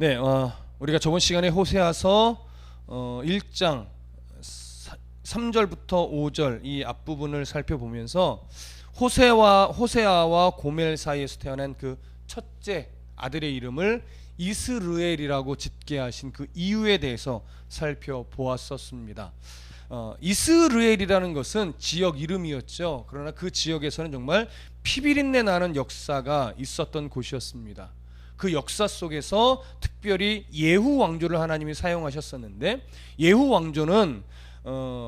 네, 우리가 저번 시간에 호세아서 1장 3절부터 5절 이 앞부분을 살펴보면서 호세아와 고멜 사이에서 태어난 그 첫째 아들의 이름을 이스르엘이라고 짓게 하신 그 이유에 대해서 살펴보았었습니다. 이스르엘이라는 것은 지역 이름이었죠. 그러나 그 지역에서는 정말 피비린내 나는 역사가 있었던 곳이었습니다. 그 역사 속에서 특별히 예후 왕조를 하나님이 사용하셨었는데, 예후 왕조는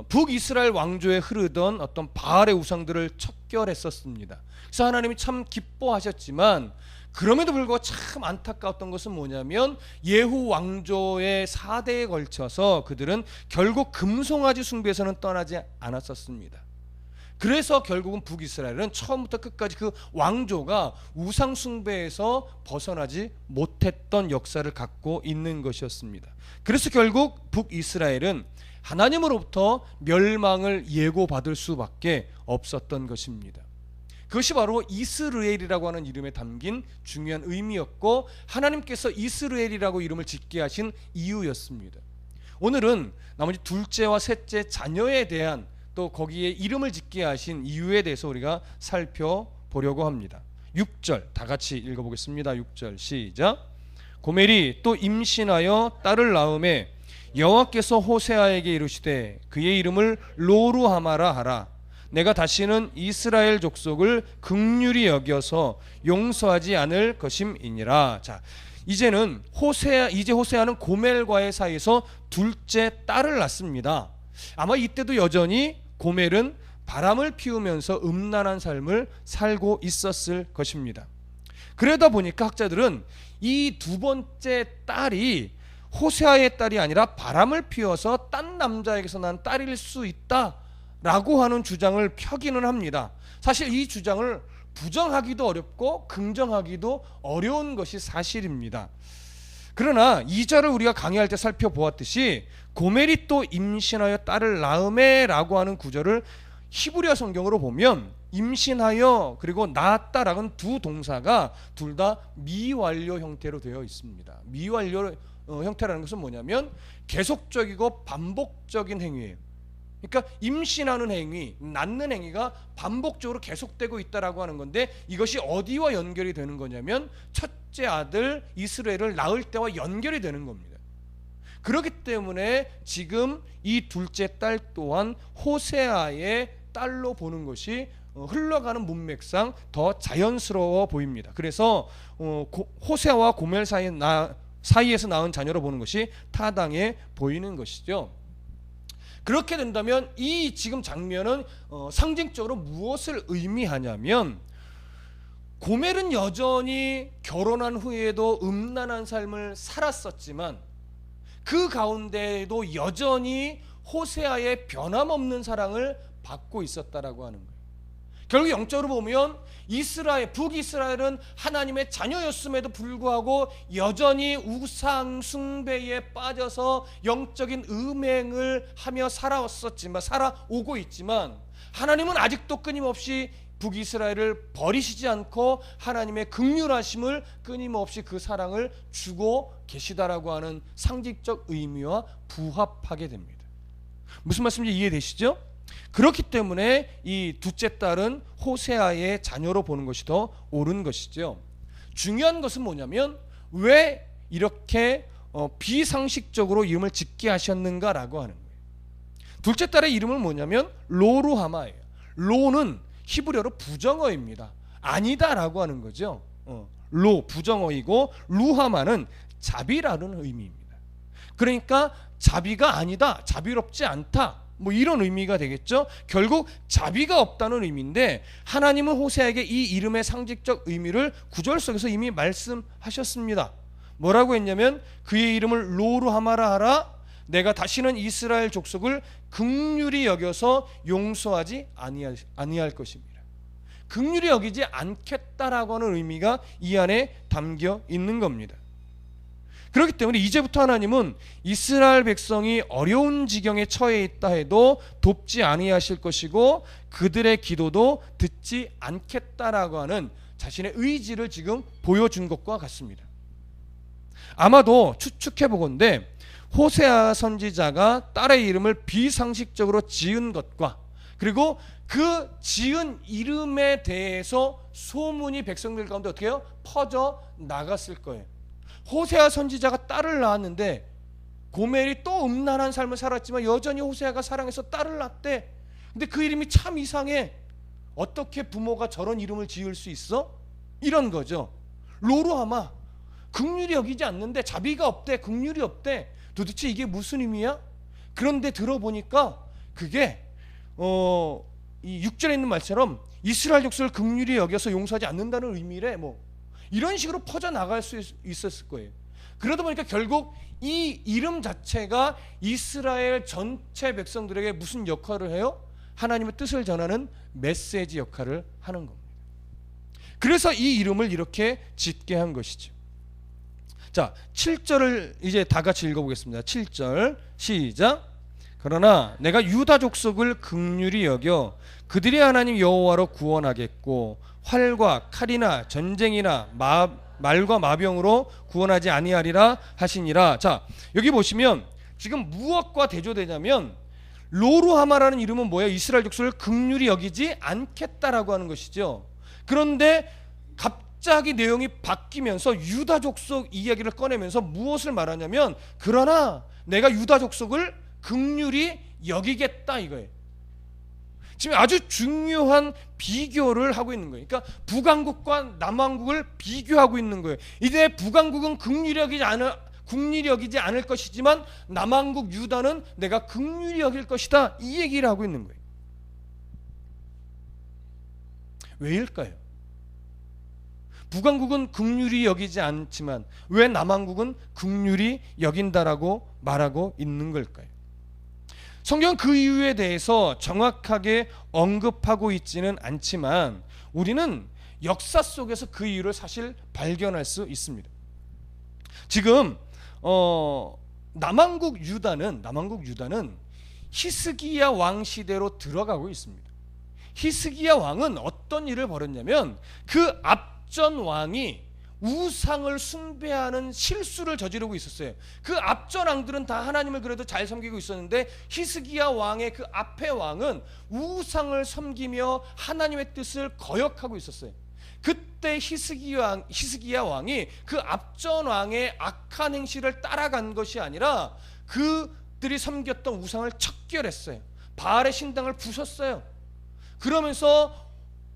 북이스라엘 왕조에 흐르던 어떤 바알의 우상들을 척결했었습니다. 그래서 하나님이 참 기뻐하셨지만, 그럼에도 불구하고 참 안타까웠던 것은 뭐냐면, 예후 왕조의 4대에 걸쳐서 그들은 결국 금송아지 숭배에서는 떠나지 않았었습니다. 그래서 결국은 북이스라엘은 처음부터 끝까지 그 왕조가 우상 숭배에서 벗어나지 못했던 역사를 갖고 있는 것이었습니다. 그래서 결국 북이스라엘은 하나님으로부터 멸망을 예고받을 수밖에 없었던 것입니다. 그것이 바로 이스르엘이라고 하는 이름에 담긴 중요한 의미였고, 하나님께서 이스르엘이라고 이름을 짓게 하신 이유였습니다. 오늘은 나머지 둘째와 셋째 자녀에 대한, 또 거기에 이름을 짓게 하신 이유에 대해서 우리가 살펴보려고 합니다. 6절 다 같이 읽어보겠습니다. 6절 시작. 고멜이 또 임신하여 딸을 낳음에 여호와께서 호세아에게 이르시되 그의 이름을 로루하마라 하라. 내가 다시는 이스라엘 족속을 긍휼히 여겨서 용서하지 않을 것임이니라. 자, 이제 호세아는 고멜과의 사이에서 둘째 딸을 낳습니다. 아마 이때도 여전히 고멜은 바람을 피우면서 음란한 삶을 살고 있었을 것입니다. 그러다 보니까 학자들은 이 두 번째 딸이 호세아의 딸이 아니라 바람을 피워서 딴 남자에게서 난 딸일 수 있다라고 하는 주장을 펴기는 합니다. 사실 이 주장을 부정하기도 어렵고 긍정하기도 어려운 것이 사실입니다. 그러나 2절을 우리가 강의할 때 살펴보았듯이 고멜이 또 임신하여 딸을 낳음에 라고 하는 구절을 히브리어 성경으로 보면 임신하여 그리고 낳았다라는 두 동사가 둘 다 미완료 형태로 되어 있습니다. 미완료 형태라는 것은 뭐냐면 계속적이고 반복적인 행위예요. 그러니까 임신하는 행위, 낳는 행위가 반복적으로 계속되고 있다라고 하는 건데, 이것이 어디와 연결이 되는 거냐면 첫째 아들 이스라엘을 낳을 때와 연결이 되는 겁니다. 그렇기 때문에 지금 이 둘째 딸 또한 호세아의 딸로 보는 것이 흘러가는 문맥상 더 자연스러워 보입니다. 그래서 호세아와 고멜 사이에서 낳은 자녀로 보는 것이 타당해 보이는 것이죠. 그렇게 된다면 이 지금 장면은 상징적으로 무엇을 의미하냐면, 고멜은 여전히 결혼한 후에도 음란한 삶을 살았었지만 그 가운데에도 여전히 호세아의 변함없는 사랑을 받고 있었다라고 하는 거예요. 결국 영적으로 보면 북이스라엘은 하나님의 자녀였음에도 불구하고 여전히 우상 숭배에 빠져서 영적인 음행을 하며 살아오고 있지만, 하나님은 아직도 끊임없이 북이스라엘을 버리시지 않고 하나님의 긍휼하심을 끊임없이 그 사랑을 주고 계시다라고 하는 상징적 의미와 부합하게 됩니다. 무슨 말씀인지 이해되시죠? 그렇기 때문에 이 둘째 딸은 호세아의 자녀로 보는 것이 더 옳은 것이죠. 중요한 것은 뭐냐면, 왜 이렇게 비상식적으로 이름을 짓게 하셨는가라고 하는 거예요. 둘째 딸의 이름은 뭐냐면 로루하마예요. 로는 히브리어로 부정어입니다. 아니다라고 하는 거죠. 로 부정어이고, 루하마는 자비라는 의미입니다. 그러니까 자비가 아니다, 자비롭지 않다, 뭐 이런 의미가 되겠죠. 결국 자비가 없다는 의미인데, 하나님은 호세아에게 이 이름의 상징적 의미를 구절 속에서 이미 말씀하셨습니다. 뭐라고 했냐면 그의 이름을 로루하마라 하라. 내가 다시는 이스라엘 족속을 긍휼히 여겨서 용서하지 아니할 것입니다. 긍휼히 여기지 않겠다라고 하는 의미가 이 안에 담겨 있는 겁니다. 그렇기 때문에 이제부터 하나님은 이스라엘 백성이 어려운 지경에 처해 있다 해도 돕지 아니하실 것이고, 그들의 기도도 듣지 않겠다라고 하는 자신의 의지를 지금 보여준 것과 같습니다. 아마도 추측해 보건대 호세아 선지자가 딸의 이름을 비상식적으로 지은 것과 그리고 그 지은 이름에 대해서 소문이 백성들 가운데 어떻게 해요? 퍼져 나갔을 거예요. 호세아 선지자가 딸을 낳았는데 고멜이 또 음란한 삶을 살았지만 여전히 호세아가 사랑해서 딸을 낳았대. 근데 그 이름이 참 이상해. 어떻게 부모가 저런 이름을 지을 수 있어? 이런 거죠. 로루하마, 긍휼이 여기지 않는데, 자비가 없대, 긍휼이 없대. 도대체 이게 무슨 의미야? 그런데 들어보니까 그게 이 6절에 있는 말처럼 이스라엘 족속을 긍휼히 여겨서 용서하지 않는다는 의미래. 뭐 이런 식으로 퍼져나갈 수 있었을 거예요. 그러다 보니까 결국 이 이름 자체가 이스라엘 전체 백성들에게 무슨 역할을 해요? 하나님의 뜻을 전하는 메시지 역할을 하는 겁니다. 그래서 이 이름을 이렇게 짓게 한 것이죠. 자, 7절을 이제 다 같이 읽어보겠습니다. 7절 시작. 그러나 내가 유다 족속을 긍휼히 여겨 그들의 하나님 여호와로 구원하겠고 활과 칼이나 전쟁이나 말과 마병으로 구원하지 아니하리라 하시니라. 자, 여기 보시면 지금 무엇과 대조되냐면 로루하마라는 이름은 뭐예요? 이스라엘 족속을 긍휼히 여기지 않겠다라고 하는 것이죠. 그런데 갑자기 내용이 바뀌면서 유다 족속 이야기를 꺼내면서 무엇을 말하냐면 그러나 내가 유다 족속을 긍휼히 여기겠다 이거예요. 지금 아주 중요한 비교를 하고 있는 거예요. 그러니까 북왕국과 남왕국을 비교하고 있는 거예요. 이제 북왕국은 긍휼히 여기지 않을 것이지만 남왕국 유다는 내가 긍휼히 여길 것이다, 이 얘기를 하고 있는 거예요. 왜일까요? 북왕국은 긍휼히 여기지 않지만 왜 남왕국은 긍휼히 여긴다라고 말하고 있는 걸까요? 성경은 그 이유에 대해서 정확하게 언급하고 있지는 않지만 우리는 역사 속에서 그 이유를 사실 발견할 수 있습니다. 지금 남왕국 유다는 히스기야 왕 시대로 들어가고 있습니다. 히스기야 왕은 어떤 일을 벌였냐면 그 앞전 왕이 우상을 숭배하는 실수를 저지르고 있었어요. 그 앞전 왕들은 다 하나님을 그래도 잘 섬기고 있었는데 히스기야 왕의 그 앞의 왕은 우상을 섬기며 하나님의 뜻을 거역하고 있었어요. 그때 히스기야 왕이 그 앞전 왕의 악한 행실을 따라간 것이 아니라 그들이 섬겼던 우상을 척결했어요. 바알의 신당을 부쉈어요. 그러면서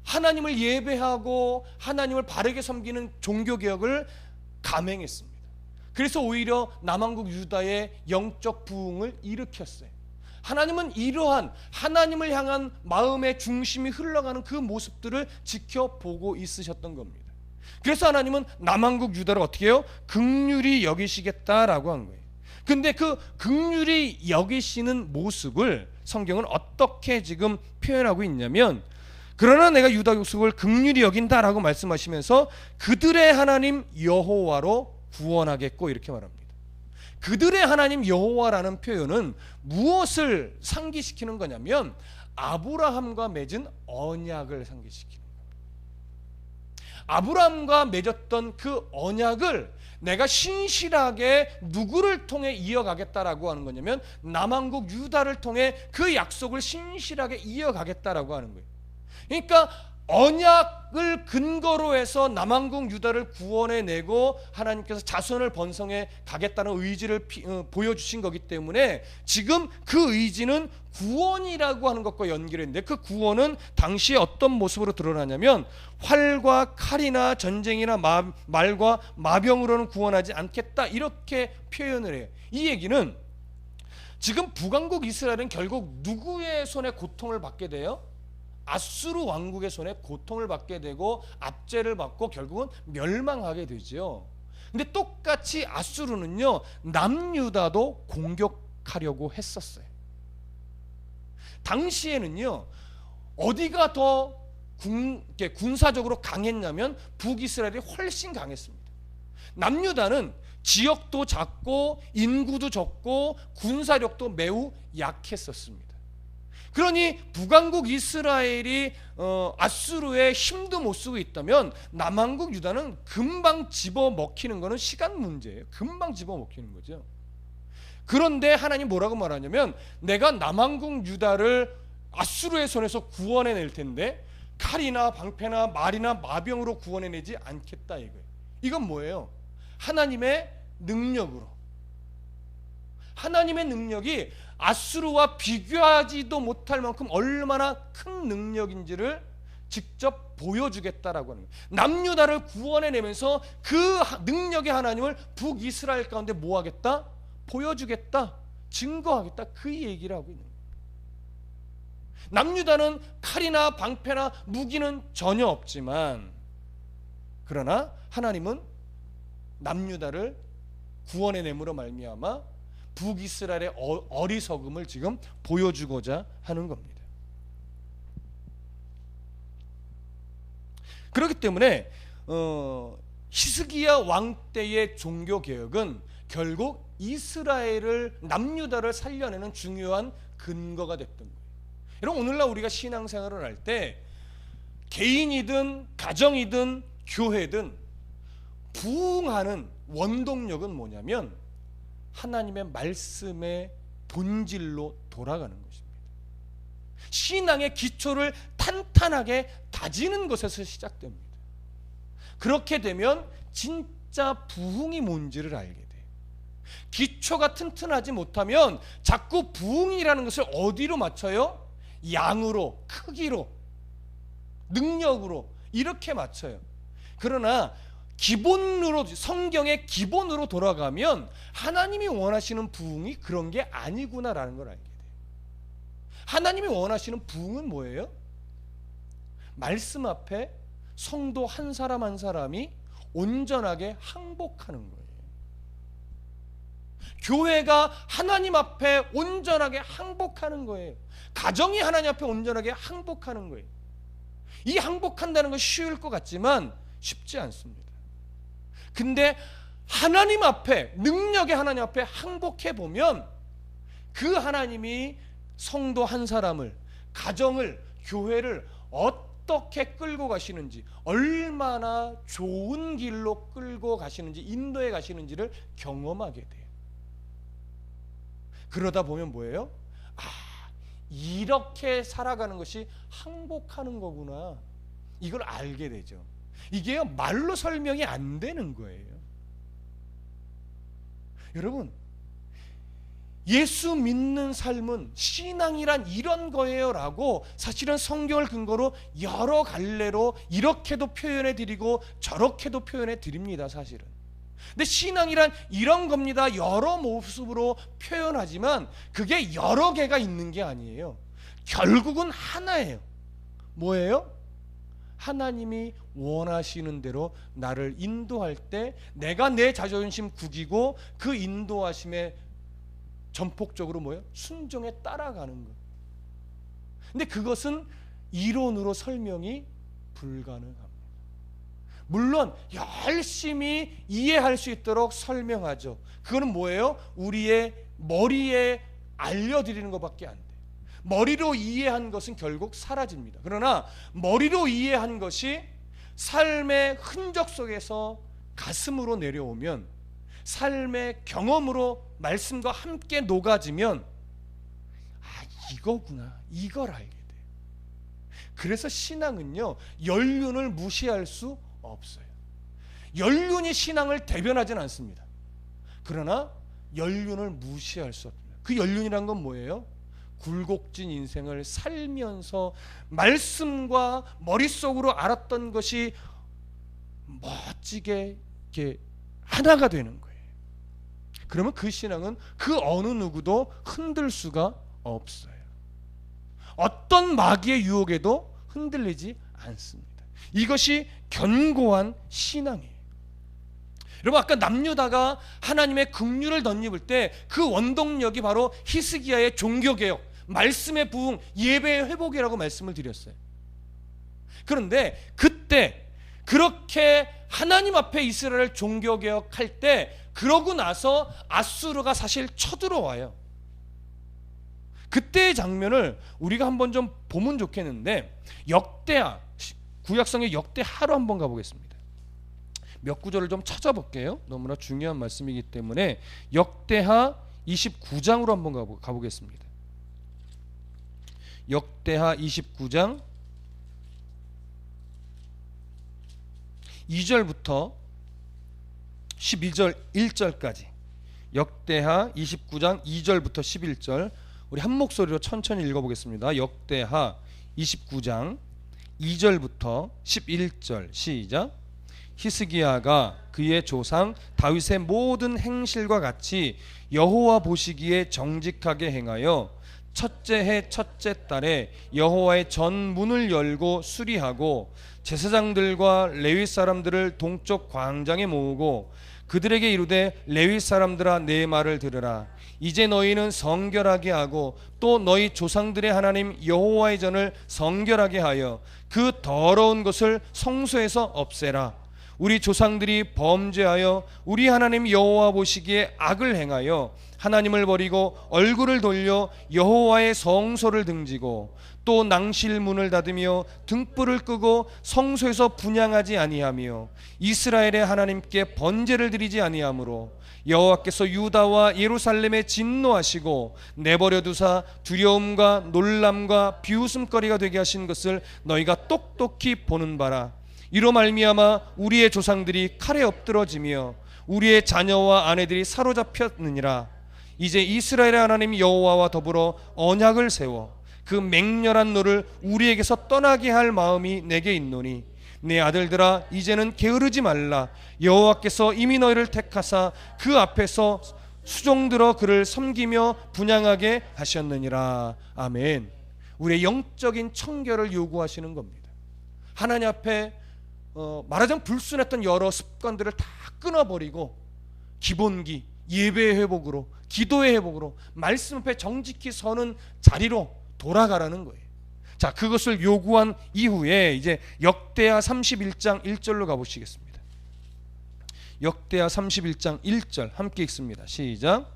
하나님을 예배하고 하나님을 바르게 섬기는 종교개혁을 감행했습니다. 그래서 오히려 남왕국 유다의 영적 부흥을 일으켰어요. 하나님은 이러한 하나님을 향한 마음의 중심이 흘러가는 그 모습들을 지켜보고 있으셨던 겁니다. 그래서 하나님은 남왕국 유다를 어떻게 해요? 긍휼히 여기시겠다라고 한 거예요. 근데 그 긍휼히 여기시는 모습을 성경은 어떻게 지금 표현하고 있냐면 그러나 내가 유다 족속을 긍휼히 여긴다라고 말씀하시면서 그들의 하나님 여호와로 구원하겠고 이렇게 말합니다. 그들의 하나님 여호와라는 표현은 무엇을 상기시키는 거냐면 아브라함과 맺은 언약을 상기시키는 거예요. 아브라함과 맺었던 그 언약을 내가 신실하게 누구를 통해 이어가겠다라고 하는 거냐면 남왕국 유다를 통해 그 약속을 신실하게 이어가겠다라고 하는 거예요. 그러니까 언약을 근거로 해서 남왕국 유다를 구원해내고 하나님께서 자손을 번성해 가겠다는 의지를 보여주신 거기 때문에 지금 그 의지는 구원이라고 하는 것과 연결했는데 그 구원은 당시에 어떤 모습으로 드러나냐면 활과 칼이나 전쟁이나 말과 마병으로는 구원하지 않겠다 이렇게 표현을 해요. 이 얘기는 지금 북왕국 이스라엘은 결국 누구의 손에 고통을 받게 돼요? 아수르 왕국의 손에 고통을 받게 되고 압제를 받고 결국은 멸망하게 되죠. 근데 똑같이 아수르는요 남유다도 공격하려고 했었어요. 당시에는요 어디가 더 군사적으로 강했냐면 북이스라엘이 훨씬 강했습니다. 남유다는 지역도 작고 인구도 적고 군사력도 매우 약했었습니다. 그러니 북왕국 이스라엘이 아수르의 힘도 못 쓰고 있다면 남왕국 유다는 금방 집어먹히는 거는 시간 문제예요. 금방 집어먹히는 거죠. 그런데 하나님 뭐라고 말하냐면 내가 남왕국 유다를 아수르의 손에서 구원해낼 텐데 칼이나 방패나 말이나 마병으로 구원해내지 않겠다 이거예요. 이건 뭐예요? 하나님의 능력으로, 하나님의 능력이 아수르와 비교하지도 못할 만큼 얼마나 큰 능력인지를 직접 보여주겠다라고 하는 거예요. 남유다를 구원해내면서 그 능력의 하나님을 북이스라엘 가운데 뭐하겠다? 보여주겠다, 증거하겠다, 그 얘기를 하고 있는 거예요. 남유다는 칼이나 방패나 무기는 전혀 없지만 그러나 하나님은 남유다를 구원해냄으로 말미암아 북이스라엘의 어리석음을 지금 보여주고자 하는 겁니다. 그렇기 때문에 히스기야 왕 때의 종교개혁은 결국 이스라엘을, 남유다를 살려내는 중요한 근거가 됐던 거예요. 여러분, 오늘날 우리가 신앙생활을 할 때 개인이든 가정이든 교회든 부흥하는 원동력은 뭐냐면 하나님의 말씀의 본질로 돌아가는 것입니다. 신앙의 기초를 탄탄하게 다지는 것에서 시작됩니다. 그렇게 되면 진짜 부흥이 뭔지를 알게 돼요. 기초가 튼튼하지 못하면 자꾸 부흥이라는 것을 어디로 맞춰요? 양으로, 크기로, 능력으로 이렇게 맞춰요. 그러나 기본으로, 성경의 기본으로 돌아가면 하나님이 원하시는 부흥이 그런 게 아니구나라는 걸 알게 돼요. 하나님이 원하시는 부흥은 뭐예요? 말씀 앞에 성도 한 사람 한 사람이 온전하게 항복하는 거예요. 교회가 하나님 앞에 온전하게 항복하는 거예요. 가정이 하나님 앞에 온전하게 항복하는 거예요. 이 항복한다는 건 쉬울 것 같지만 쉽지 않습니다. 근데 하나님 앞에, 능력의 하나님 앞에 항복해 보면 그 하나님이 성도 한 사람을, 가정을, 교회를 어떻게 끌고 가시는지, 얼마나 좋은 길로 끌고 가시는지, 인도해 가시는지를 경험하게 돼요. 그러다 보면 뭐예요? 이렇게 살아가는 것이 항복하는 거구나, 이걸 알게 되죠. 이게요, 말로 설명이 안 되는 거예요. 여러분, 예수 믿는 삶은 신앙이란 이런 거예요 라고 사실은 성경을 근거로 여러 갈래로 이렇게도 표현해 드리고 저렇게도 표현해 드립니다, 사실은. 근데 신앙이란 이런 겁니다, 여러 모습으로 표현하지만 그게 여러 개가 있는 게 아니에요. 결국은 하나예요. 뭐예요? 하나님이 원하시는 대로 나를 인도할 때 내가 내 자존심 구기고 그 인도하심에 전폭적으로 뭐예요? 순종에 따라가는 것. 근데 그것은 이론으로 설명이 불가능합니다. 물론 열심히 이해할 수 있도록 설명하죠. 그거는 뭐예요? 우리의 머리에 알려드리는 것밖에 안 돼요. 머리로 이해한 것은 결국 사라집니다. 그러나 머리로 이해한 것이 삶의 흔적 속에서 가슴으로 내려오면, 삶의 경험으로 말씀과 함께 녹아지면 이거구나, 이걸 알게 돼요. 그래서 신앙은요, 연륜을 무시할 수 없어요. 연륜이 신앙을 대변하진 않습니다. 그러나 연륜을 무시할 수 없습니다. 그 연륜이란 건 뭐예요? 굴곡진 인생을 살면서 말씀과 머릿속으로 알았던 것이 멋지게 이렇게 하나가 되는 거예요. 그러면 그 신앙은 그 어느 누구도 흔들 수가 없어요. 어떤 마귀의 유혹에도 흔들리지 않습니다. 이것이 견고한 신앙이에요. 여러분, 아까 남유다가 하나님의 긍휼을 덧입을 때 그 원동력이 바로 히스기야의 종교개혁, 말씀의 부흥, 예배의 회복이라고 말씀을 드렸어요. 그런데 그때 그렇게 하나님 앞에 이스라엘 종교개혁할 때, 그러고 나서 아수르가 사실 쳐들어와요. 그때의 장면을 우리가 한번 좀 보면 좋겠는데, 역대하, 구약성의 역대하로 한번 가보겠습니다. 몇 구절을 좀 찾아볼게요. 너무나 중요한 말씀이기 때문에 역대하 29장으로 한번 가보겠습니다. 역대하 29장 2절부터 11절 1절까지, 역대하 29장 2절부터 11절 우리 한 목소리로 천천히 읽어보겠습니다. 역대하 29장 2절부터 11절 시작. 히스기야가 그의 조상 다윗의 모든 행실과 같이 여호와 보시기에 정직하게 행하여 첫째 해 첫째 달에 여호와의 전문을 열고 수리하고 제사장들과 레위 사람들을 동쪽 광장에 모으고 그들에게 이르되 레위 사람들아 내 말을 들으라. 이제 너희는 성결하게 하고 또 너희 조상들의 하나님 여호와의 전을 성결하게 하여 그 더러운 것을 성소에서 없애라. 우리 조상들이 범죄하여 우리 하나님 여호와 보시기에 악을 행하여 하나님을 버리고 얼굴을 돌려 여호와의 성소를 등지고 또 낭실문을 닫으며 등불을 끄고 성소에서 분향하지 아니하며 이스라엘의 하나님께 번제를 드리지 아니하므로 여호와께서 유다와 예루살렘에 진노하시고 내버려 두사 두려움과 놀람과 비웃음거리가 되게 하신 것을 너희가 똑똑히 보는 바라. 이로 말미암아 우리의 조상들이 칼에 엎드러지며 우리의 자녀와 아내들이 사로잡혔느니라. 이제 이스라엘의 하나님 여호와와 더불어 언약을 세워 그 맹렬한 노를 우리에게서 떠나게 할 마음이 내게 있노니 내 아들들아 이제는 게으르지 말라. 여호와께서 이미 너희를 택하사 그 앞에서 수종들어 그를 섬기며 분향하게 하셨느니라. 아멘. 우리의 영적인 청결을 요구하시는 겁니다. 하나님 앞에 말하자면 불순했던 여러 습관들을 다 끊어버리고 기본기, 예배의 회복으로, 기도의 회복으로 말씀 앞에 정직히 서는 자리로 돌아가라는 거예요. 자, 그것을 요구한 이후에 이제 역대하 31장 1절로 가보시겠습니다. 역대하 31장 1절 함께 읽습니다. 시작.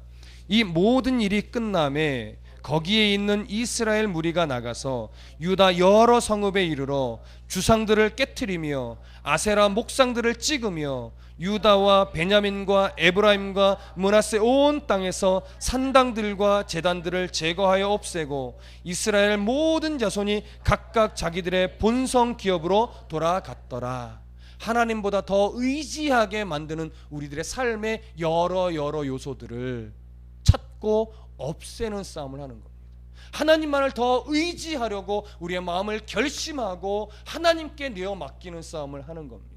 이 모든 일이 끝남에 거기에 있는 이스라엘 무리가 나가서 유다 여러 성읍에 이르러 주상들을 깨트리며 아세라 목상들을 찍으며 유다와 베냐민과 에브라임과 므낫세 온 땅에서 산당들과 제단들을 제거하여 없애고 이스라엘 모든 자손이 각각 자기들의 본성 기업으로 돌아갔더라. 하나님보다 더 의지하게 만드는 우리들의 삶의 여러 요소들을 찾고 없애는 싸움을 하는 겁니다. 하나님만을 더 의지하려고 우리의 마음을 결심하고 하나님께 내어 맡기는 싸움을 하는 겁니다.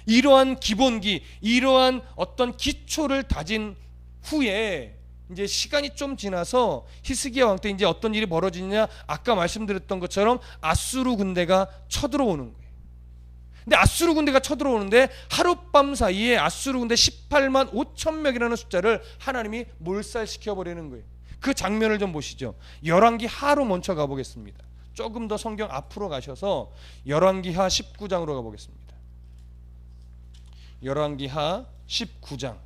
이러한 기본기, 이러한 어떤 기초를 다진 후에 이제 시간이 좀 지나서 히스기야 왕 때 이제 어떤 일이 벌어지느냐, 아까 말씀드렸던 것처럼 아수르 군대가 쳐들어오는 거예요. 근데 아수르 군대가 쳐들어오는데 하룻밤 사이에 아수르 군대 18만 5천 명이라는 숫자를 하나님이 몰살시켜 버리는 거예요. 그 장면을 좀 보시죠. 열왕기하로 먼저 가보겠습니다. 조금 더 성경 앞으로 가셔서 열왕기하 19장으로 가보겠습니다. 열왕기하 19장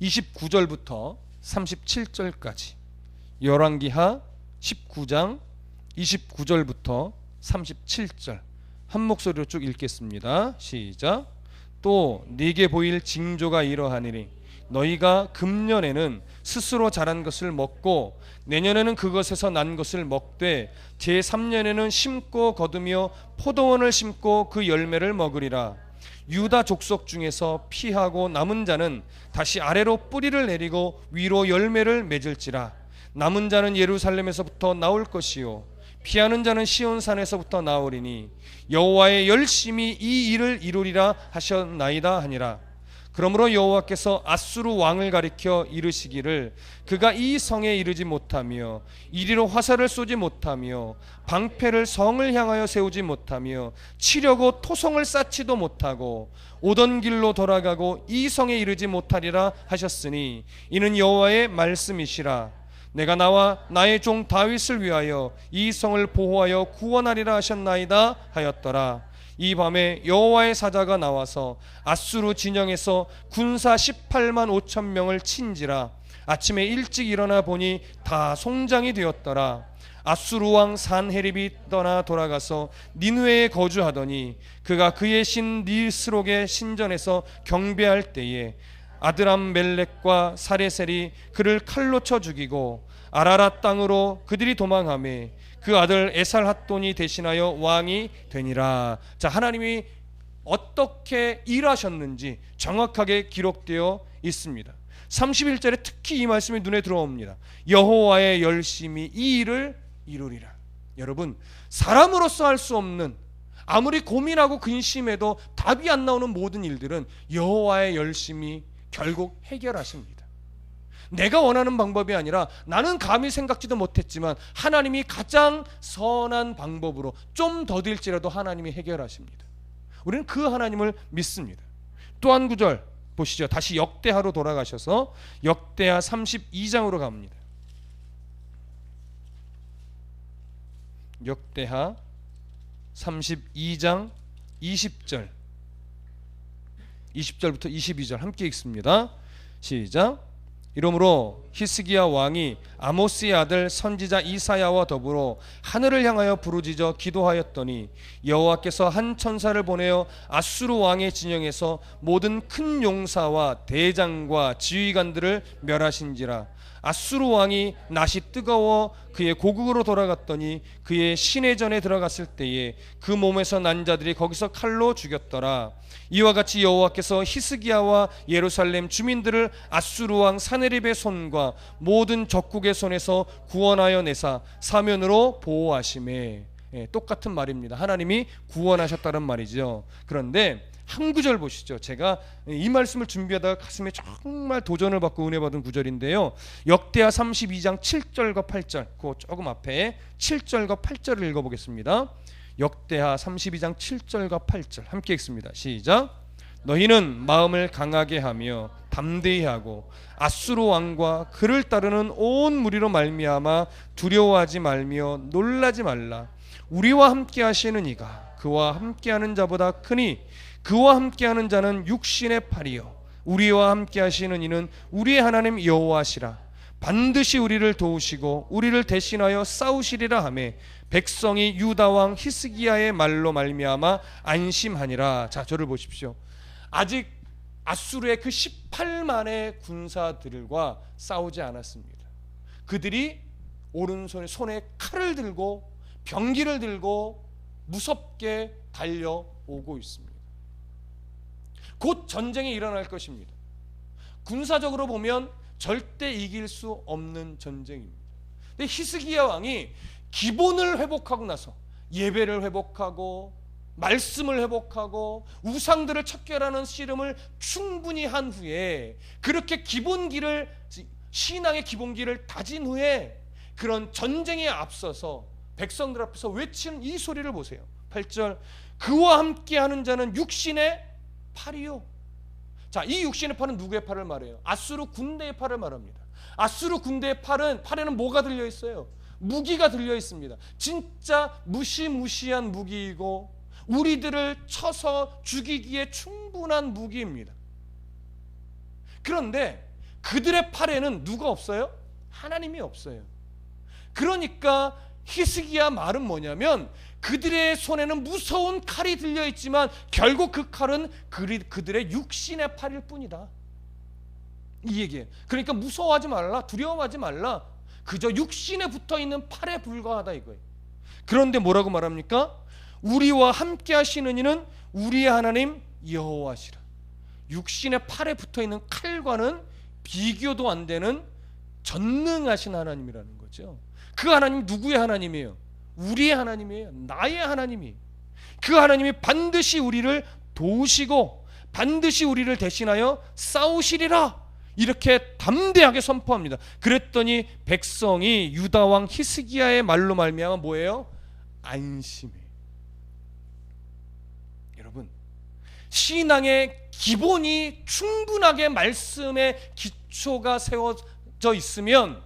29절부터 37절까지, 열왕기하 19장 29절부터 37절 한 목소리로 쭉 읽겠습니다. 시작. 또 네게 보일 징조가 이러하니니 너희가 금년에는 스스로 자란 것을 먹고 내년에는 그것에서 난 것을 먹되 제3년에는 심고 거두며 포도원을 심고 그 열매를 먹으리라. 유다 족속 중에서 피하고 남은 자는 다시 아래로 뿌리를 내리고 위로 열매를 맺을지라. 남은 자는 예루살렘에서부터 나올 것이요 피하는 자는 시온산에서부터 나오리니 여호와의 열심히 이 일을 이루리라 하셨나이다 하니라. 그러므로 여호와께서 아수르 왕을 가리켜 이르시기를 그가 이 성에 이르지 못하며 이리로 화살을 쏘지 못하며 방패를 성을 향하여 세우지 못하며 치려고 토성을 쌓지도 못하고 오던 길로 돌아가고 이 성에 이르지 못하리라 하셨으니 이는 여호와의 말씀이시라. 내가 나와 나의 종 다윗을 위하여 이 성을 보호하여 구원하리라 하셨나이다 하였더라. 이 밤에 여호와의 사자가 나와서 아수르 진영에서 군사 18만 5천 명을 친지라. 아침에 일찍 일어나 보니 다 송장이 되었더라. 아수르 왕 산헤립이 떠나 돌아가서 니느웨에 거주하더니 그가 그의 신 니스록의 신전에서 경배할 때에 아드람 멜렉과 사레셀이 그를 칼로 쳐 죽이고 아라랏 땅으로 그들이 도망하매 그 아들 에살핫돈이 대신하여 왕이 되니라. 자, 하나님이 어떻게 일하셨는지 정확하게 기록되어 있습니다. 31절에 특히 이 말씀이 눈에 들어옵니다. 여호와의 열심히 이 일을 이루리라. 여러분, 사람으로서 할 수 없는, 아무리 고민하고 근심해도 답이 안 나오는 모든 일들은 여호와의 열심히 결국 해결하십니다. 내가 원하는 방법이 아니라 나는 감히 생각지도 못했지만 하나님이 가장 선한 방법으로 좀 더딜지라도 하나님이 해결하십니다. 우리는 그 하나님을 믿습니다. 또 한 구절 보시죠. 다시 역대하로 돌아가셔서 역대하 32장으로 갑니다. 역대하 32장 20절 20절부터 22절 함께 읽습니다. 시작. 이러므로 히스기야 왕이 아모스의 아들 선지자 이사야와 더불어 하늘을 향하여 부르짖어 기도하였더니 여호와께서 한 천사를 보내어 아수르 왕의 진영에서 모든 큰 용사와 대장과 지휘관들을 멸하신지라. 아수르 왕이 낯이 뜨거워 그의 고국으로 돌아갔더니 그의 시내전에 들어갔을 때에 그 몸에서 난 자들이 거기서 칼로 죽였더라. 이와 같이 여호와께서 히스기야와 예루살렘 주민들을 아수르 왕 사네립의 손과 모든 적국의 손에서 구원하여 내사 사면으로 보호하시매. 똑같은 말입니다. 하나님이 구원하셨다는 말이죠. 그런데 한 구절 보시죠. 제가 이 말씀을 준비하다가 가슴에 정말 도전을 받고 은혜 받은 구절인데요. 역대하 32장 7절과 8절, 그 조금 앞에 7절과 8절을 읽어보겠습니다. 역대하 32장 7절과 8절 함께 읽습니다. 시작. 너희는 마음을 강하게 하며 담대히 하고 아수르 왕과 그를 따르는 온 무리로 말미암아 두려워하지 말며 놀라지 말라. 우리와 함께 하시는 이가 그와 함께하는 자보다 크니 그와 함께하는 자는 육신의 팔이요 우리와 함께하시는 이는 우리의 하나님 여호와시라. 반드시 우리를 도우시고 우리를 대신하여 싸우시리라 하며 백성이 유다 왕 히스기야의 말로 말미암아 안심하니라. 자, 저를 보십시오. 아직 아수르의 그 18만의 군사들과 싸우지 않았습니다. 그들이 오른손에 칼을 들고 병기를 들고 무섭게 달려오고 있습니다. 곧 전쟁이 일어날 것입니다. 군사적으로 보면 절대 이길 수 없는 전쟁입니다. 근데 히스기야 왕이 기본을 회복하고 나서 예배를 회복하고 말씀을 회복하고 우상들을 척결하는 씨름을 충분히 한 후에 그렇게 기본기를 신앙의 기본기를 다진 후에 그런 전쟁에 앞서서 백성들 앞에서 외치는 이 소리를 보세요. 8절. 그와 함께하는 자는 육신의 팔이요. 자, 이 육신의 팔은 누구의 팔을 말해요? 아수르 군대의 팔을 말합니다. 아수르 군대의 팔에는 뭐가 들려 있어요? 무기가 들려 있습니다. 진짜 무시무시한 무기이고 우리들을 쳐서 죽이기에 충분한 무기입니다. 그런데 그들의 팔에는 누가 없어요? 하나님이 없어요. 그러니까 히스기야 말은 뭐냐면 그들의 손에는 무서운 칼이 들려있지만 결국 그 칼은 그들의 육신의 팔일 뿐이다, 이 얘기예요. 그러니까 무서워하지 말라, 두려워하지 말라, 그저 육신에 붙어있는 팔에 불과하다 이거예요. 그런데 뭐라고 말합니까? 우리와 함께 하시는 이는 우리의 하나님 여호와시라. 육신의 팔에 붙어있는 칼과는 비교도 안 되는 전능하신 하나님이라는 거죠. 그 하나님 누구의 하나님이에요? 우리의 하나님이에요. 나의 하나님이. 그 하나님이 반드시 우리를 도우시고 반드시 우리를 대신하여 싸우시리라, 이렇게 담대하게 선포합니다. 그랬더니 백성이 유다 왕 히스기야의 말로 말미암아 뭐예요? 안심해. 여러분, 신앙의 기본이 충분하게 말씀의 기초가 세워져 있으면,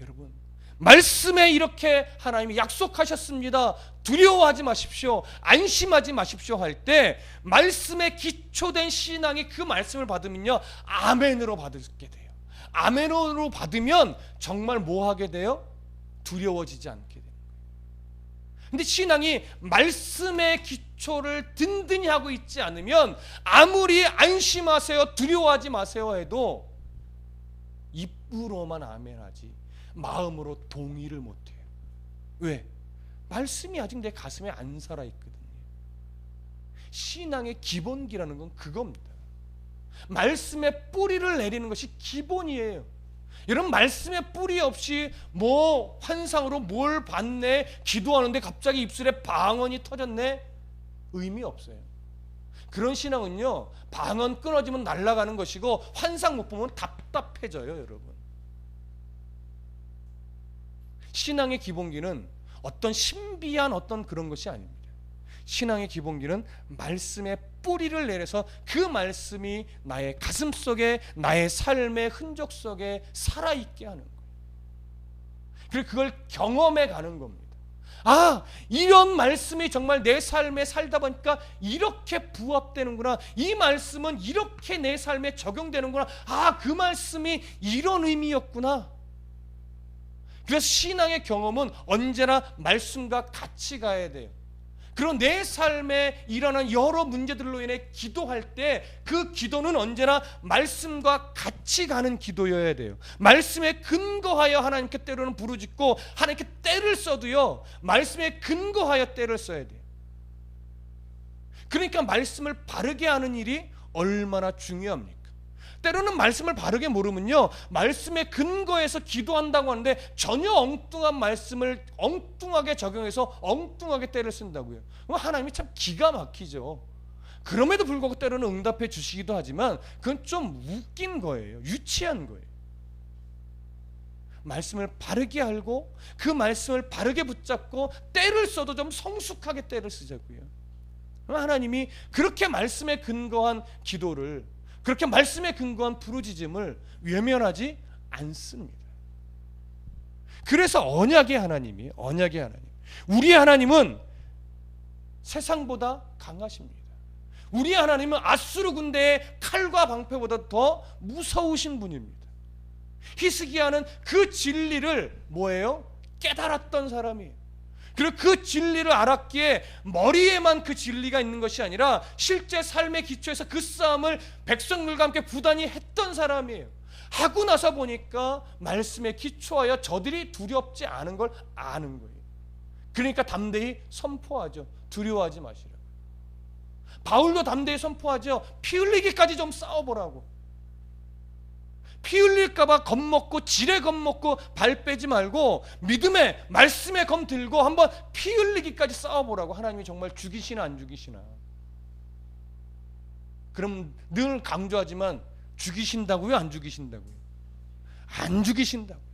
여러분, 말씀에 이렇게 하나님이 약속하셨습니다, 두려워하지 마십시오, 안심하지 마십시오 할 때 말씀에 기초된 신앙이 그 말씀을 받으면요 아멘으로 받게 돼요. 아멘으로 받으면 정말 뭐 하게 돼요? 두려워지지 않게 돼요. 근데 신앙이 말씀의 기초를 든든히 하고 있지 않으면 아무리 안심하세요, 두려워하지 마세요 해도 입으로만 아멘하지 마음으로 동의를 못해요. 왜? 말씀이 아직 내 가슴에 안 살아있거든요. 신앙의 기본기라는 건 그겁니다. 말씀의 뿌리를 내리는 것이 기본이에요. 여러분, 말씀의 뿌리 없이 뭐 환상으로 뭘 봤네, 기도하는데 갑자기 입술에 방언이 터졌네, 의미 없어요. 그런 신앙은요 방언 끊어지면 날아가는 것이고 환상 못 보면 답답해져요. 여러분, 신앙의 기본기는 어떤 신비한 어떤 그런 것이 아닙니다. 신앙의 기본기는 말씀의 뿌리를 내려서 그 말씀이 나의 가슴 속에, 나의 삶의 흔적 속에 살아있게 하는 거예요. 그리고 그걸 경험해 가는 겁니다. 아, 이런 말씀이 정말 내 삶에 살다 보니까 이렇게 부합되는구나, 이 말씀은 이렇게 내 삶에 적용되는구나, 아, 그 말씀이 이런 의미였구나. 그래서 신앙의 경험은 언제나 말씀과 같이 가야 돼요. 그런 내 삶에 일어난 여러 문제들로 인해 기도할 때 그 기도는 언제나 말씀과 같이 가는 기도여야 돼요. 말씀에 근거하여 하나님께 때로는 부르짖고 하나님께 때를 써도요 말씀에 근거하여 때를 써야 돼요. 그러니까 말씀을 바르게 하는 일이 얼마나 중요합니까? 때로는 말씀을 바르게 모르면요 말씀에 근거해서 기도한다고 하는데 전혀 엉뚱한 말씀을 엉뚱하게 적용해서 엉뚱하게 때를 쓴다고요. 그럼 하나님이 참 기가 막히죠. 그럼에도 불구하고 때로는 응답해 주시기도 하지만 그건 좀 웃긴 거예요. 유치한 거예요. 말씀을 바르게 알고 그 말씀을 바르게 붙잡고 때를 써도 좀 성숙하게 때를 쓰자고요. 하나님이 그렇게 말씀에 근거한 기도를, 그렇게 말씀에 근거한 부르짖음을 외면하지 않습니다. 그래서 언약의 하나님이, 언약의 하나님, 우리의 하나님은 세상보다 강하십니다. 우리의 하나님은 아수르 군대의 칼과 방패보다 더 무서우신 분입니다. 히스기야는 그 진리를 뭐예요? 깨달았던 사람이에요. 그리고 그 진리를 알았기에 머리에만 그 진리가 있는 것이 아니라 실제 삶의 기초에서 그 싸움을 백성들과 함께 부단히 했던 사람이에요. 하고 나서 보니까 말씀에 기초하여 저들이 두렵지 않은 걸 아는 거예요. 그러니까 담대히 선포하죠. 두려워하지 마시라고. 바울도 담대히 선포하죠. 피 흘리기까지 좀 싸워보라고. 피 흘릴까봐 겁먹고 지레 겁먹고 발 빼지 말고 믿음의 말씀의 검 들고 한번 피 흘리기까지 싸워보라고. 하나님이 정말 죽이시나 안 죽이시나. 그럼 늘 강조하지만 죽이신다고요? 안 죽이신다고요? 안 죽이신다고요.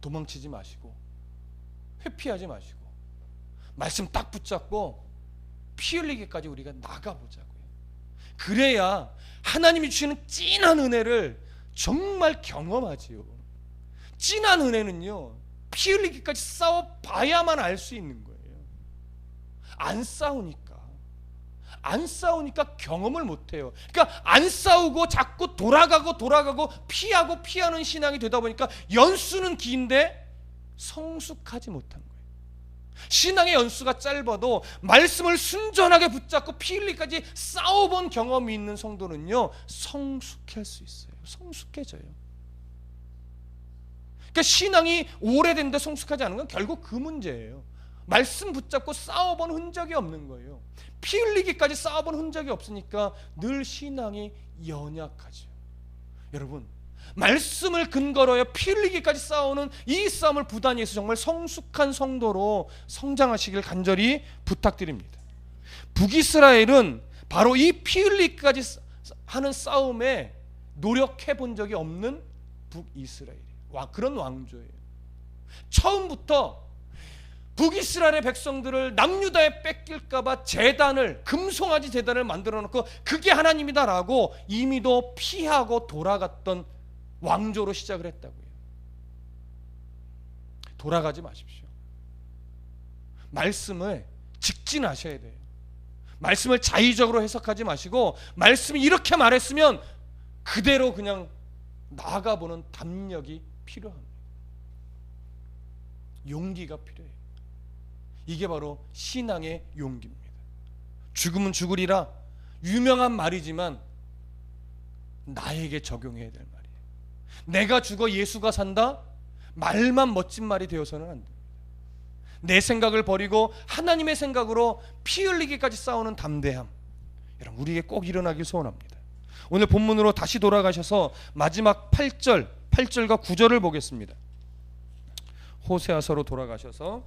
도망치지 마시고 회피하지 마시고 말씀 딱 붙잡고 피 흘리기까지 우리가 나가보자고요. 그래야 하나님이 주시는 진한 은혜를 정말 경험하지요. 진한 은혜는요 피 흘리기까지 싸워봐야만 알 수 있는 거예요. 안 싸우니까 경험을 못해요. 그러니까 안 싸우고 자꾸 돌아가고 피하고 피하는 신앙이 되다 보니까 연수는 긴데 성숙하지 못한 거예요. 신앙의 연수가 짧아도 말씀을 순전하게 붙잡고 피 흘리기까지 싸워본 경험이 있는 성도는요 성숙할 수 있어요. 성숙해져요. 그러니까 신앙이 오래된데 성숙하지 않은 건 결국 그 문제예요. 말씀 붙잡고 싸워본 흔적이 없는 거예요. 피 흘리기까지 싸워본 흔적이 없으니까 늘 신앙이 연약하죠. 여러분, 말씀을 근거로 하여 피 흘리기까지 싸우는 이 싸움을 부단히 해서 정말 성숙한 성도로 성장하시길 간절히 부탁드립니다. 북이스라엘은 바로 이 피 흘리기까지 하는 싸움에 노력해 본 적이 없는 북이스라엘이에요. 그런 왕조예요. 처음부터 북이스라엘의 백성들을 남유다에 뺏길까봐 제단을, 금송아지 제단을 만들어 놓고 그게 하나님이다라고 이미도 피하고 돌아갔던 왕조로 시작을 했다고요. 돌아가지 마십시오. 말씀을 직진하셔야 돼요. 말씀을 자의적으로 해석하지 마시고 말씀이 이렇게 말했으면 그대로 그냥 나아가보는 담력이 필요합니다. 용기가 필요해요. 이게 바로 신앙의 용기입니다. 죽으면 죽으리라 유명한 말이지만 나에게 적용해야 될 말이에요. 내가 죽어 예수가 산다? 말만 멋진 말이 되어서는 안 됩니다. 내 생각을 버리고 하나님의 생각으로 피 흘리기까지 싸우는 담대함, 여러분 우리에게 꼭 일어나길 소원합니다. 오늘 본문으로 다시 돌아가셔서 마지막 8절과 9절을 보겠습니다. 호세아서로 돌아가셔서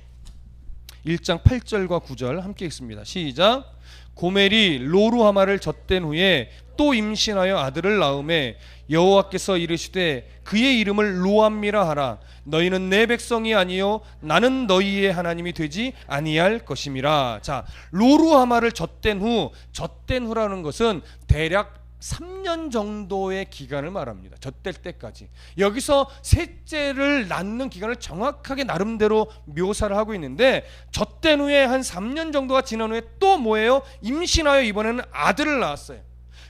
1장 8절과 9절 함께 읽습니다. 시작. 고멜이 로루하마를 젖댄 후에 또 임신하여 아들을 낳음에 여호와께서 이르시되 그의 이름을 로암미라 하라. 너희는 내 백성이 아니요 나는 너희의 하나님이 되지 아니할 것임이라. 자, 로루하마를 젖댄 후라는 것은 대략 3년 정도의 기간을 말합니다. 젖댈 때까지. 여기서 셋째를 낳는 기간을 정확하게 나름대로 묘사를 하고 있는데, 젖댄 후에 한 3년 정도가 지난 후에 또 뭐예요? 임신하여 이번에는 아들을 낳았어요.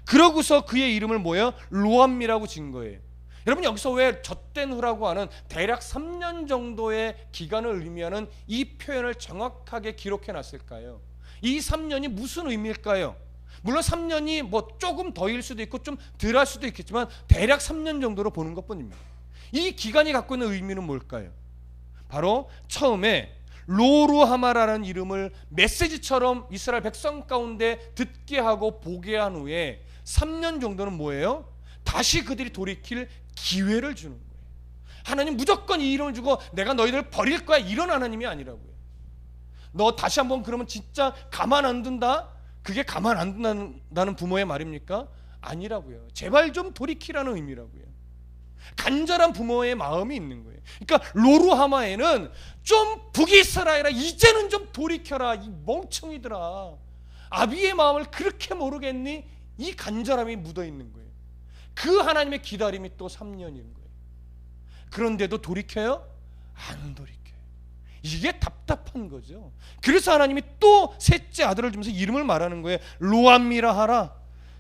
그러고서 그의 이름을 뭐예요? 로암미라고 지은 거예요. 여러분 여기서 왜 젖댄 후라고 하는 대략 3년 정도의 기간을 의미하는 이 표현을 정확하게 기록해 놨을까요? 이 3년이 무슨 의미일까요? 물론 3년이 뭐 조금 더일 수도 있고 좀 덜할 수도 있겠지만 대략 3년 정도로 보는 것뿐입니다. 이 기간이 갖고 있는 의미는 뭘까요? 바로 처음에 로루하마라는 이름을 메시지처럼 이스라엘 백성 가운데 듣게 하고 보게 한 후에 3년 정도는 뭐예요? 다시 그들이 돌이킬 기회를 주는 거예요. 하나님 무조건 이 이름을 주고 내가 너희들을 버릴 거야 이런 하나님이 아니라고요. 너 다시 한번 그러면 진짜 가만 안 둔다? 그게 가만 안 둔다는 부모의 말입니까? 아니라고요. 제발 좀 돌이키라는 의미라고요. 간절한 부모의 마음이 있는 거예요. 그러니까 로루하마에는 좀 북이스라엘아 이제는 좀 돌이켜라 이 멍청이들아, 아비의 마음을 그렇게 모르겠니? 이 간절함이 묻어 있는 거예요. 그 하나님의 기다림이 또 3년인 거예요. 그런데도 돌이켜요? 안 돌이켜요. 이게 답답한 거죠. 그래서 하나님이 또 셋째 아들을 주면서 이름을 말하는 거예요. 로암미라 하라.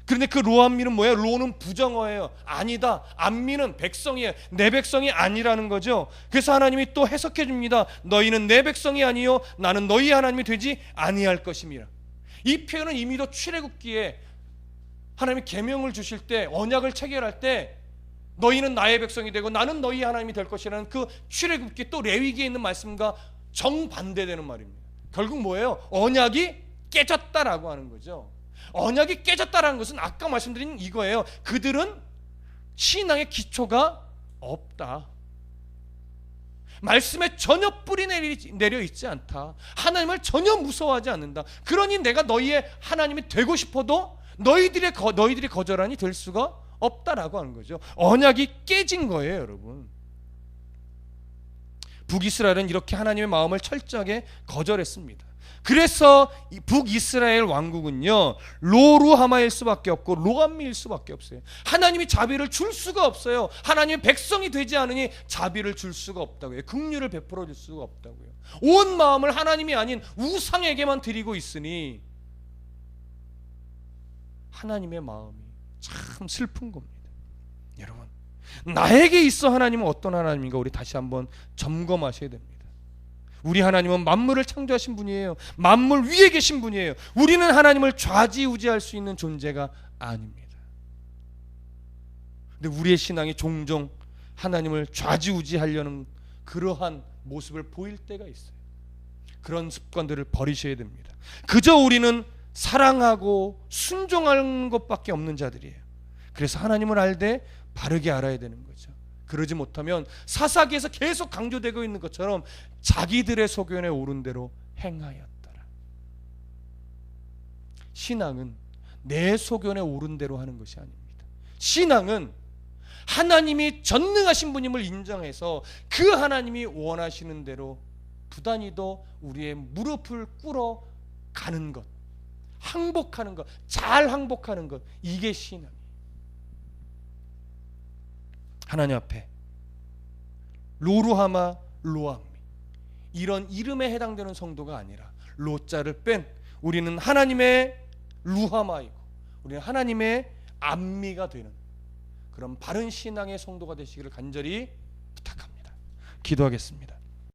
그런데 그 로암미는 뭐예요? 로는 부정어예요. 아니다. 암미는 백성이에요. 내 백성이 아니라는 거죠. 그래서 하나님이 또 해석해 줍니다. 너희는 내 백성이 아니요 나는 너희 하나님이 되지 아니할 것임이라. 이 표현은 이미도 출애굽기에 하나님이 계명을 주실 때, 언약을 체결할 때 너희는 나의 백성이 되고 나는 너희 하나님이 될 것이라는 그 출애굽기 또 레위기에 있는 말씀과 정반대되는 말입니다. 결국 뭐예요? 언약이 깨졌다라고 하는 거죠. 언약이 깨졌다라는 것은 아까 말씀드린 이거예요. 그들은 신앙의 기초가 없다. 말씀에 전혀 뿌리 내려 있지 않다. 하나님을 전혀 무서워하지 않는다. 그러니 내가 너희의 하나님이 되고 싶어도 너희들이 거절하니 될 수가 없다라고 하는 거죠. 언약이 깨진 거예요, 여러분. 북이스라엘은 이렇게 하나님의 마음을 철저하게 거절했습니다. 그래서 북이스라엘 왕국은요 로루하마일 수밖에 없고 로암미일 수밖에 없어요. 하나님이 자비를 줄 수가 없어요. 하나님의 백성이 되지 않으니 자비를 줄 수가 없다고요. 긍휼을 베풀어 줄 수가 없다고요. 온 마음을 하나님이 아닌 우상에게만 드리고 있으니 하나님의 마음이 참 슬픈 겁니다. 여러분, 나에게 있어 하나님은 어떤 하나님인가 우리 다시 한번 점검하셔야 됩니다. 우리 하나님은 만물을 창조하신 분이에요. 만물 위에 계신 분이에요. 우리는 하나님을 좌지우지할 수 있는 존재가 아닙니다. 근데 우리의 신앙이 종종 하나님을 좌지우지하려는 그러한 모습을 보일 때가 있어요. 그런 습관들을 버리셔야 됩니다. 그저 우리는 사랑하고 순종하는 것밖에 없는 자들이에요. 그래서 하나님을 알되 바르게 알아야 되는 거죠. 그러지 못하면 사사기에서 계속 강조되고 있는 것처럼 자기들의 소견에 오른 대로 행하였더라. 신앙은 내 소견에 오른 대로 하는 것이 아닙니다. 신앙은 하나님이 전능하신 분임을 인정해서 그 하나님이 원하시는 대로 부단히도 우리의 무릎을 꿇어 가는 것, 항복하는 것, 잘 항복하는 것, 이게 신앙이에요. 하나님 앞에 로루하마, 로암미 이런 이름에 해당되는 성도가 아니라 로자를 뺀 우리는 하나님의 루하마이고 우리는 하나님의 암미가 되는 그런 바른 신앙의 성도가 되시기를 간절히 부탁합니다. 기도하겠습니다.